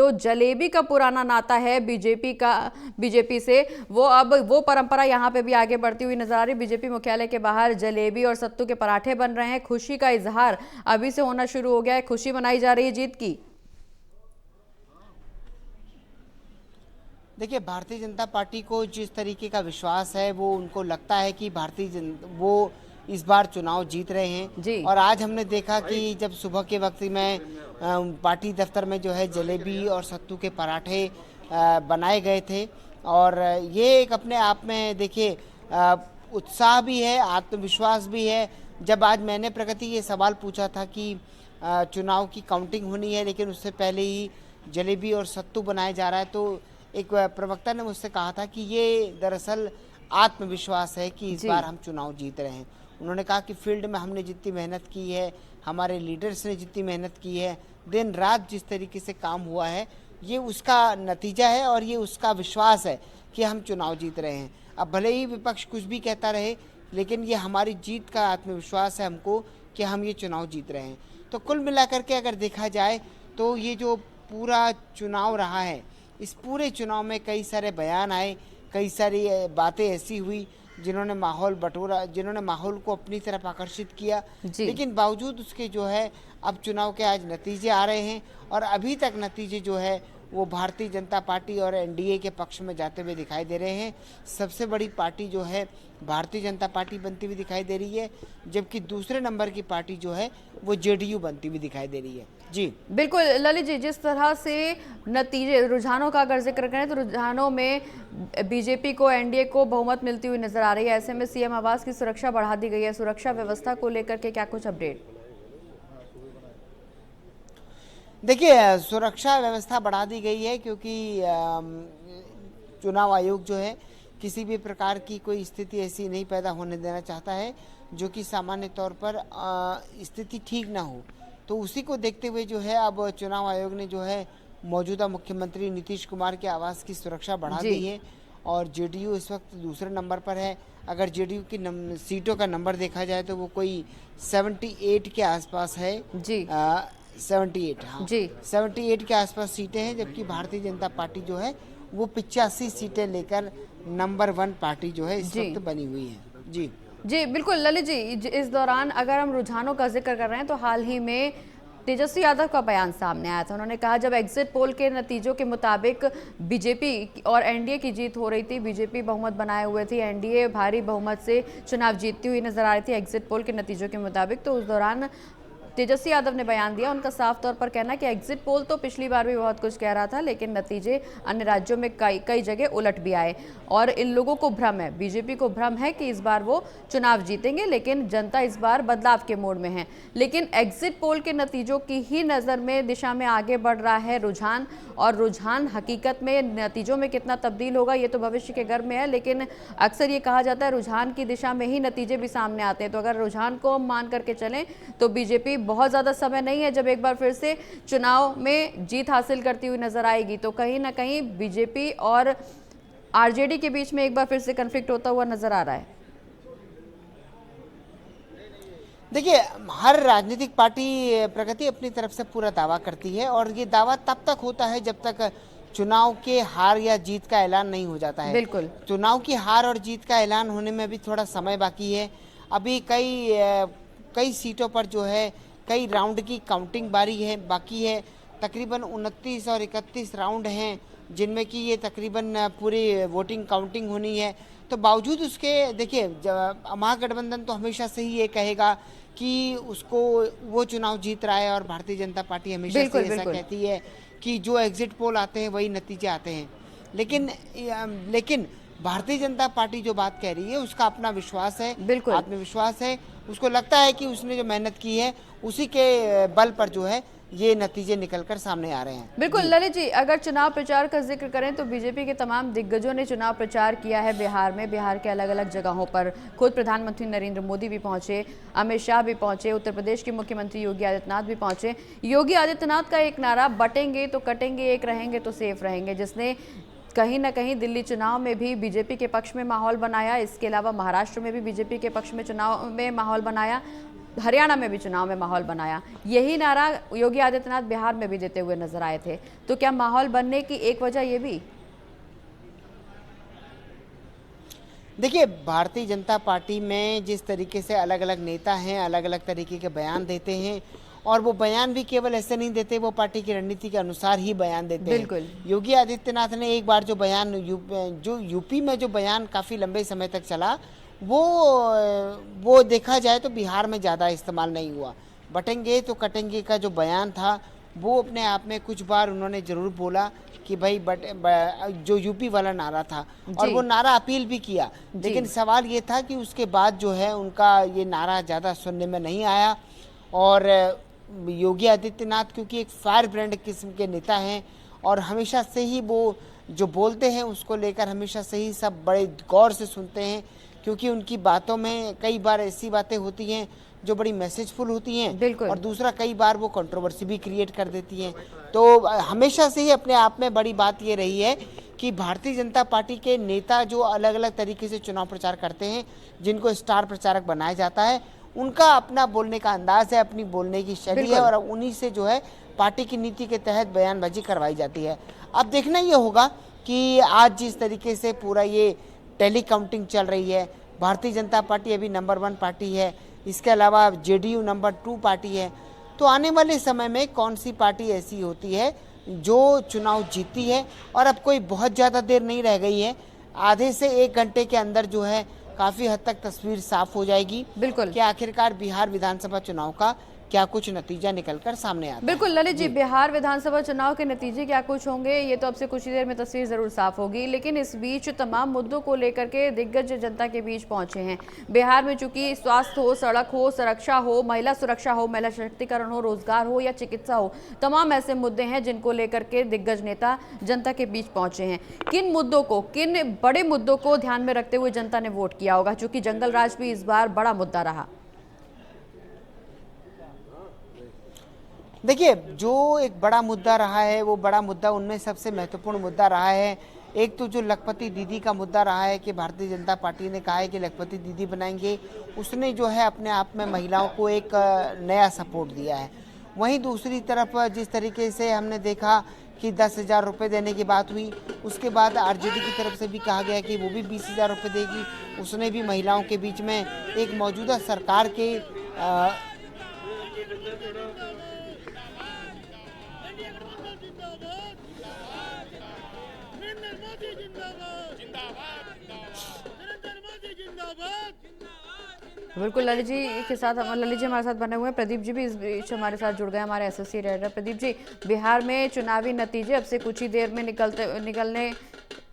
जो जलेबी का पुराना नाता है बीजेपी से, वो परंपरा यहाँ पे भी आगे बढ़ती हुई नजर आ रही। बीजेपी मुख्यालय के बाहर जलेबी और सत्तू के पराठे बन रहे हैं। खुशी का इजहार अभी से होना शुरू हो गया है, खुशी मनाई जा रही है जीत की। देखिए, भारतीय जनता पार्टी को जिस तरीके का विश्वास है, वो उनको लगता है कि वो इस बार चुनाव जीत रहे हैं जी। और आज हमने देखा कि जब सुबह के वक्त में पार्टी दफ्तर में जो है जलेबी और सत्तू के पराठे बनाए गए थे और ये एक अपने आप में देखिए उत्साह भी है, आत्मविश्वास भी है। जब आज मैंने प्रगति ये सवाल पूछा था कि चुनाव की काउंटिंग होनी है लेकिन उससे पहले ही जलेबी और सत्तू बनाया जा रहा है, तो एक प्रवक्ता ने मुझसे कहा था कि ये दरअसल आत्मविश्वास है कि इस बार हम चुनाव जीत रहे हैं। उन्होंने कहा कि फील्ड में हमने जितनी मेहनत की है, हमारे लीडर्स ने जितनी मेहनत की है, दिन रात जिस तरीके से काम हुआ है, ये उसका नतीजा है और ये उसका विश्वास है कि हम चुनाव जीत रहे हैं। अब भले ही विपक्ष कुछ भी कहता रहे, लेकिन ये हमारी जीत का आत्मविश्वास है हमको कि हम ये चुनाव जीत रहे हैं। तो कुल मिलाकर के अगर देखा जाए तो ये जो पूरा चुनाव रहा है, इस पूरे चुनाव में कई सारे बयान आए, कई सारी बातें ऐसी हुई जिन्होंने माहौल बटोरा, जिन्होंने माहौल को अपनी तरफ आकर्षित किया। लेकिन बावजूद उसके जो है अब चुनाव के आज नतीजे आ रहे हैं और अभी तक नतीजे जो है वो भारतीय जनता पार्टी और एनडीए के पक्ष में जाते हुए दिखाई दे रहे हैं। सबसे बड़ी पार्टी जो है भारतीय जनता पार्टी बनती हुई दिखाई दे रही है, जबकि दूसरे नंबर की पार्टी जो है वो जेडीयू बनती हुई दिखाई दे रही है। जी बिल्कुल ललित जी, जिस तरह से नतीजे रुझानों का अगर जिक्र करें तो रुझानों में बीजेपी को, एनडीए को बहुमत मिलती हुई नजर आ रही है। ऐसे में सीएम आवास की सुरक्षा बढ़ा दी गई है। सुरक्षा व्यवस्था को लेकर के क्या कुछ अपडेट? देखिए, सुरक्षा व्यवस्था बढ़ा दी गई है क्योंकि चुनाव आयोग जो है किसी भी प्रकार की कोई स्थिति ऐसी नहीं पैदा होने देना चाहता है जो कि सामान्य तौर पर स्थिति ठीक ना हो। तो उसी को देखते हुए जो है अब चुनाव आयोग ने जो है मौजूदा मुख्यमंत्री नीतीश कुमार के आवास की सुरक्षा बढ़ा दी है और जेडीयू इस वक्त दूसरे नंबर पर है। अगर जेडीयू की सीटों का नंबर देखा जाए तो वो कोई 78 के आसपास है। जी 78, हाँ जी 78 के आसपास सीटें हैं, जबकि भारतीय जनता पार्टी जो है वो 85 सीटें लेकर नंबर 1 पार्टी जो है इस वक्त बनी हुई है। जी जी बिल्कुल ललित जी, इस दौरान अगर हम रुझानों का जिक्र कर रहे हैं तो हाल ही में तेजस्वी यादव का बयान सामने आया था। उन्होंने कहा जब एग्जिट पोल के नतीजों के मुताबिक बीजेपी और एनडीए की जीत हो रही थी, बीजेपी बहुमत बनाए हुए थी, एनडीए भारी बहुमत से चुनाव जीतती हुई नजर आ रही थी एग्जिट पोल के नतीजों के मुताबिक, तो उस दौरान तेजस्वी यादव ने बयान दिया। उनका साफ तौर पर कहना कि एग्जिट पोल तो पिछली बार भी बहुत कुछ कह रहा था लेकिन नतीजे अन्य राज्यों में कई जगह उलट भी आए और इन लोगों को भ्रम है, बीजेपी को भ्रम है कि इस बार वो चुनाव जीतेंगे, लेकिन जनता इस बार बदलाव के मोड में है। लेकिन एग्जिट पोल के नतीजों की ही नज़र में दिशा में आगे बढ़ रहा है रुझान, और रुझान हकीकत में नतीजों में कितना तब्दील होगा ये तो भविष्य के गर्भ में है। लेकिन अक्सर ये कहा जाता है रुझान की दिशा में ही नतीजे भी सामने आते हैं। तो अगर रुझान को हम मान करके चलें तो बीजेपी बहुत ज़्यादा समय नहीं है जब एक बार फिर से चुनाव में जीत हासिल करती हुई नजर आएगी, तो कहीं ना कहीं बीजेपी और आरजेडी के बीच में एक बार फिर से कन्फ्लिक्ट होता हुआ नजर आ रहा है। देखिए, हर राजनीतिक पार्टी प्रगति अपनी तरफ से पूरा दावा करती है और ये दावा तब तक होता है जब तक चुनाव के हार या जीत का ऐलान नहीं हो जाता है। बिल्कुल। चुनाव की हार और जीत का ऐलान होने में अभी थोड़ा समय बाकी है। अभी कई सीटों पर जो है कई राउंड की काउंटिंग बाकी है। तकरीबन 29 और 31 राउंड हैं जिनमें कि ये तकरीबन पूरी वोटिंग काउंटिंग होनी है। तो बावजूद उसके देखिए, महागठबंधन तो हमेशा से ही ये कहेगा कि उसको वो चुनाव जीत रहा है और भारतीय जनता पार्टी हमेशा से ऐसा कहती है कि जो एग्जिट पोल आते हैं वही नतीजे आते हैं। लेकिन भारतीय जनता पार्टी जो बात कह रही है उसका अपना विश्वास है, आत्मविश्वास है। उसको लगता है कि उसने जो मेहनत की है उसी के बल पर जो है ये नतीजे निकलकर सामने आ रहे हैं। बिल्कुल ललित जी, अगर चुनाव प्रचार का जिक्र करें तो बीजेपी के तमाम दिग्गजों ने चुनाव प्रचार किया है बिहार में, बिहार के अलग अलग जगहों पर। खुद प्रधानमंत्री नरेंद्र मोदी भी पहुंचे, अमित शाह भी पहुंचे, उत्तर प्रदेश के मुख्यमंत्री योगी आदित्यनाथ भी पहुंचे। योगी आदित्यनाथ का एक नारा, बटेंगे तो कटेंगे, एक रहेंगे तो सेफ रहेंगे, जिसने कहीं ना कहीं दिल्ली चुनाव में भी बीजेपी के पक्ष में माहौल बनाया। इसके अलावा महाराष्ट्र में भी बीजेपी के पक्ष में चुनाव में माहौल बनाया। हरियाणा में भी चुनाव में माहौल बनाया। यही नारा योगी आदित्यनाथ बिहार में भी देते हुए नजर आए थे। तो क्या माहौल बनने की एक वजह ये भी? देखिए, भारतीय जनता पार्टी में जिस तरीके से अलग अलग नेता हैं, अलग अलग तरीके के बयान देते हैं, और वो बयान भी केवल ऐसे नहीं देते, वो पार्टी की रणनीति के अनुसार ही बयान देते हैं। बिल्कुल। योगी आदित्यनाथ ने एक बार जो बयान जो यूपी में जो बयान काफ़ी लंबे समय तक चला, वो देखा जाए तो बिहार में ज़्यादा इस्तेमाल नहीं हुआ। बटेंगे तो कटेंगे का जो बयान था, वो अपने आप में कुछ बार उन्होंने ज़रूर बोला कि भाई जो यूपी वाला नारा था, और जी। वो नारा अपील भी किया। लेकिन जी। सवाल ये था कि उसके बाद जो है उनका ये नारा ज़्यादा सुनने में नहीं आया। और योगी आदित्यनाथ क्योंकि एक फायर ब्रांड किस्म के नेता हैं, और हमेशा से ही वो जो बोलते हैं उसको लेकर हमेशा से ही सब बड़े गौर से सुनते हैं, क्योंकि उनकी बातों में कई बार ऐसी बातें होती हैं जो बड़ी मैसेजफुल होती हैं, बिल्कुल। और दूसरा कई बार वो कंट्रोवर्सी भी क्रिएट कर देती हैं। तो हमेशा से ही अपने आप में बड़ी बात ये रही है कि भारतीय जनता पार्टी के नेता जो अलग अलग तरीके से चुनाव प्रचार करते हैं, जिनको स्टार प्रचारक बनाया जाता है, उनका अपना बोलने का अंदाज है, अपनी बोलने की शैली है, और उन्हीं से जो है पार्टी की नीति के तहत बयानबाजी करवाई जाती है। अब देखना ये होगा कि आज जिस तरीके से पूरा ये टेली काउंटिंग चल रही है, भारतीय जनता पार्टी अभी नंबर 1 पार्टी है, इसके अलावा जेडीयू नंबर 2 पार्टी है, तो आने वाले समय में कौन सी पार्टी ऐसी होती है जो चुनाव जीतती है। और अब कोई बहुत ज़्यादा देर नहीं रह गई है, आधे से 1 घंटे के अंदर जो है काफ़ी हद तक तस्वीर साफ हो जाएगी। बिल्कुल। कि आखिरकार बिहार विधानसभा चुनाव का क्या कुछ नतीजा निकलकर सामने आता है। बिल्कुल ललित जी, बिहार विधानसभा चुनाव के नतीजे क्या कुछ होंगे, ये तो अब से कुछ ही देर में तस्वीर जरूर साफ होगी। लेकिन इस बीच तमाम मुद्दों को लेकर के दिग्गज जनता के बीच पहुंचे हैं। बिहार में चूंकि स्वास्थ्य हो, सड़क हो, सुरक्षा हो, महिला सुरक्षा हो, महिला सशक्तिकरण हो, रोजगार हो या चिकित्सा हो, तमाम ऐसे मुद्दे हैं जिनको लेकर के दिग्गज नेता जनता के बीच पहुंचे हैं। किन मुद्दों को, किन बड़े मुद्दों को ध्यान में रखते हुए जनता ने वोट किया होगा, चूंकि जंगल राज भी इस बार बड़ा मुद्दा रहा? देखिए, जो एक बड़ा मुद्दा रहा है, वो बड़ा मुद्दा उनमें सबसे महत्वपूर्ण मुद्दा रहा है। एक तो जो लखपति दीदी का मुद्दा रहा है कि भारतीय जनता पार्टी ने कहा है कि लखपति दीदी बनाएंगे, उसने जो है अपने आप में महिलाओं को एक नया सपोर्ट दिया है। वहीं दूसरी तरफ जिस तरीके से हमने देखा कि 10,000 रुपये देने की बात हुई, उसके बाद आरजेडी की तरफ से भी कहा गया कि वो भी 20,000 रुपये देगी। उसने भी महिलाओं के बीच में एक मौजूदा सरकार के बिल्कुल ललित जी के साथ, ललित जी हमारे साथ बने हुए हैं, प्रदीप जी भी इस बीच हमारे साथ जुड़ गए, हमारे एसोसिएट एडिटर। प्रदीप जी, बिहार में चुनावी नतीजे अब से कुछ ही देर में निकलने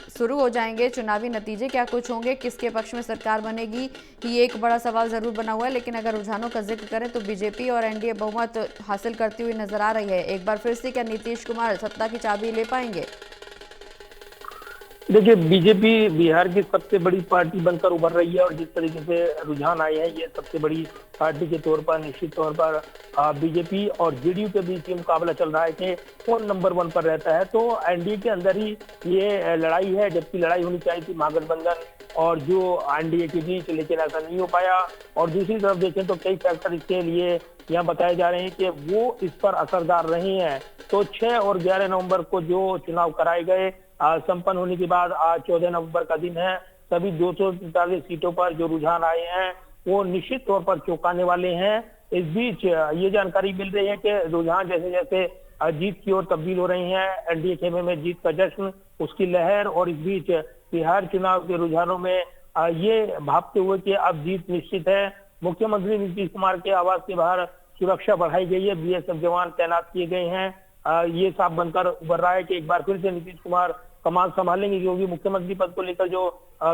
शुरू हो जाएंगे। चुनावी नतीजे क्या कुछ होंगे, किसके पक्ष में सरकार बनेगी, ये एक बड़ा सवाल जरूर बना हुआ है। लेकिन अगर रुझानों का जिक्र करें तो बीजेपी और एनडीए बहुमत हासिल करती हुई नजर आ रही है। एक बार फिर से क्या नीतीश कुमार सत्ता की चाबी ले पाएंगे? देखिए, बीजेपी बिहार की सबसे बड़ी पार्टी बनकर उभर रही है, और जिस तरीके से रुझान आए हैं, ये सबसे बड़ी पार्टी के तौर पर निश्चित तौर पर बीजेपी और जेडीयू के बीच ये मुकाबला चल रहा है कि कौन नंबर 1 पर रहता है। तो एनडीए के अंदर ही ये लड़ाई है, जबकि लड़ाई होनी चाहिए थी महागठबंधन और जो एनडीए के बीच, लेकिन ऐसा नहीं हो पाया। और दूसरी तरफ देखें तो कई फैक्टर इसके लिए यहाँ बताए जा रहे हैं कि वो इस पर असरदार रहे हैं। तो 6 और 11 नवंबर को जो चुनाव कराए गए, संपन्न होने के बाद आज 14 नवंबर का दिन है, सभी 243 सीटों पर जो रुझान आए हैं वो निश्चित तौर पर चौंकाने वाले हैं। इस बीच ये जानकारी मिल रही है कि रुझान जैसे जैसे जीत की ओर तब्दील हो रही हैं, एनडीए खेमे में जीत का जश्न, उसकी लहर, और इस बीच बिहार चुनाव के रुझानों में ये भापते हुए कि अब जीत निश्चित है। मुख्यमंत्री नीतीश कुमार के आवास के बाहर सुरक्षा बढ़ाई गई है, बीएसएफ जवान तैनात किए गए हैं। ये साफ बनकर उभर रहा है कि एक बार फिर से नीतीश कुमार कमान संभालेंगे, क्योंकि मुख्यमंत्री पद को लेकर जो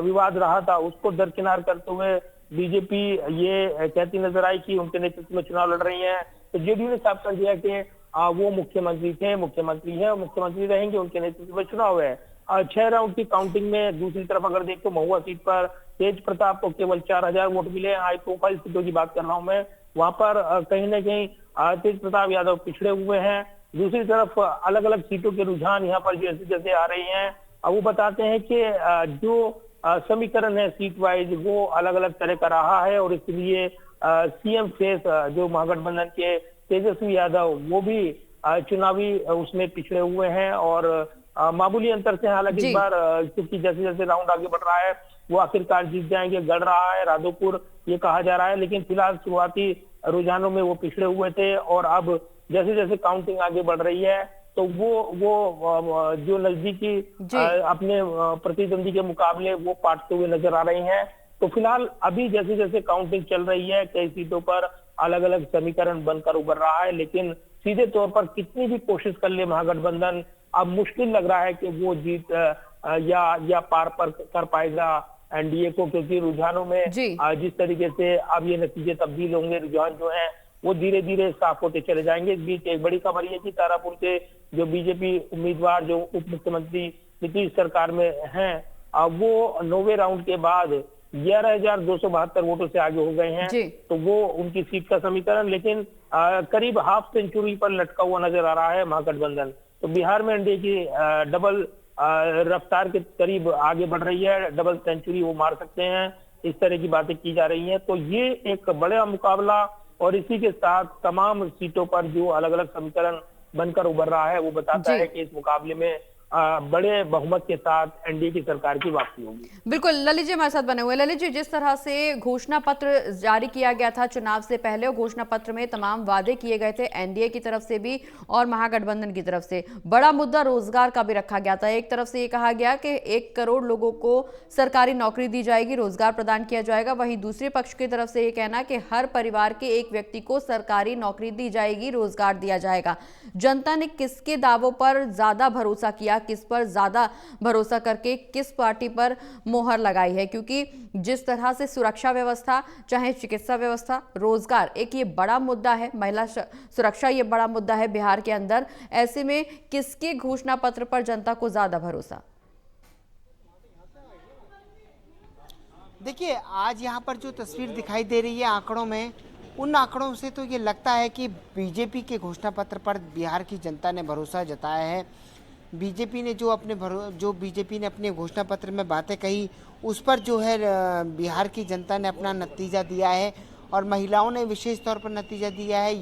विवाद रहा था उसको दरकिनार करते हुए बीजेपी ये कहती नजर आई कि उनके नेतृत्व में चुनाव लड़ रही है। तो जेडीयू ने साफ कर दिया कि वो मुख्यमंत्री थे, मुख्यमंत्री है और मुख्यमंत्री रहेंगे, उनके नेतृत्व में चुनाव है। 6 राउंड की काउंटिंग में दूसरी तरफ अगर देखो, महुआ सीट पर तेज प्रताप को केवल 4,000 वोट मिले। हाई प्रोफाइल सीटों की बात कर रहा हूं मैं, वहां पर कहीं ना कहीं तेज प्रताप यादव पिछड़े हुए हैं। दूसरी तरफ अलग अलग सीटों के रुझान यहाँ पर जैसे जैसे आ रही हैं, वो बताते हैं कि जो समीकरण है सीट वाइज वो अलग अलग तरह का रहा है, और इसलिए सीएम फेस जो महागठबंधन के तेजस्वी यादव, वो भी चुनावी उसमें पिछड़े हुए हैं और मामूली अंतर से, हालांकि इस जी। बार क्योंकि जैसे जैसे राउंड आगे बढ़ रहा है वो आखिरकार जीत जाएंगे, गढ़ रहा है राधोपुर ये कहा जा रहा है, लेकिन फिलहाल शुरुआती रुझानों में वो पिछड़े हुए थे और अब जैसे जैसे काउंटिंग आगे बढ़ रही है तो वो जो नजदीकी जी। अपने प्रतिद्वंदी के मुकाबले वो पाटते हुए नजर आ रही हैं। तो फिलहाल अभी जैसे जैसे काउंटिंग चल रही है कई सीटों पर अलग अलग समीकरण बनकर उभर रहा है, लेकिन सीधे तौर पर कितनी भी कोशिश कर ले महागठबंधन, अब मुश्किल लग रहा है कि वो जीत या पार पर कर पाएगा एनडीए को, क्योंकि रुझानों में जी। जिस तरीके से अब ये नतीजे तब्दील होंगे, रुझान जो है वो धीरे धीरे साफ होते चले जाएंगे। इस बीच एक बड़ी खबर ये कि तारापुर के जो बीजेपी उम्मीदवार जो उप मुख्यमंत्री नीतीश सरकार में हैं, वो 9वें राउंड के बाद 11,272 वोटों से आगे हो गए हैं। जी। तो वो उनकी सीट का समीकरण लेकिन करीब हाफ सेंचुरी पर लटका हुआ नजर आ रहा है महागठबंधन। तो बिहार में एनडीए की डबल रफ्तार के करीब आगे बढ़ रही है, डबल सेंचुरी वो मार सकते हैं, इस तरह की बातें की जा रही हैं। तो ये एक बड़ा मुकाबला और इसी के साथ तमाम सीटों पर जो अलग अलग समीकरण बनकर उभर रहा है वो बताता जी। है कि इस मुकाबले में बड़े बहुमत के साथ एनडीए की सरकार की वापसी होगी। बिल्कुल, ललित जी हमारे साथ बने हुए। ललित जी, जिस तरह से घोषणा पत्र जारी किया गया था चुनाव से पहले और घोषणा पत्र में तमाम वादे किए गए थे एनडीए की तरफ से भी और महागठबंधन की तरफ से, बड़ा मुद्दा रोजगार का भी रखा गया था। एक तरफ से ये कहा गया कि 1 करोड़ लोगों को सरकारी नौकरी दी जाएगी, रोजगार प्रदान किया जाएगा। वहीं दूसरे पक्ष की तरफ से ये कहना कि हर परिवार के एक व्यक्ति को सरकारी नौकरी दी जाएगी, रोजगार दिया जाएगा। जनता ने किसके दावों पर ज्यादा भरोसा किया, किस पर ज्यादा भरोसा करके किस पार्टी पर मोहर लगाई है? क्योंकि जिस तरह से सुरक्षा व्यवस्था, चाहे चिकित्सा व्यवस्था, रोजगार एक ये बड़ा मुद्दा है, महिला सुरक्षा ये बड़ा मुद्दा है बिहार के अंदर, ऐसे में किसके घोषणा पत्र पर जनता को ज्यादा भरोसा? देखिए, आज यहाँ पर जो तस्वीर दिखाई दे रही है आंकड़ों में, उन आंकड़ों से तो ये लगता है कि बीजेपी के घोषणा पत्र पर बिहार की जनता ने भरोसा जताया है। बीजेपी ने अपने घोषणा पत्र में बातें कही, उस पर जो है बिहार की जनता ने अपना नतीजा दिया है और महिलाओं ने विशेष तौर पर नतीजा दिया है।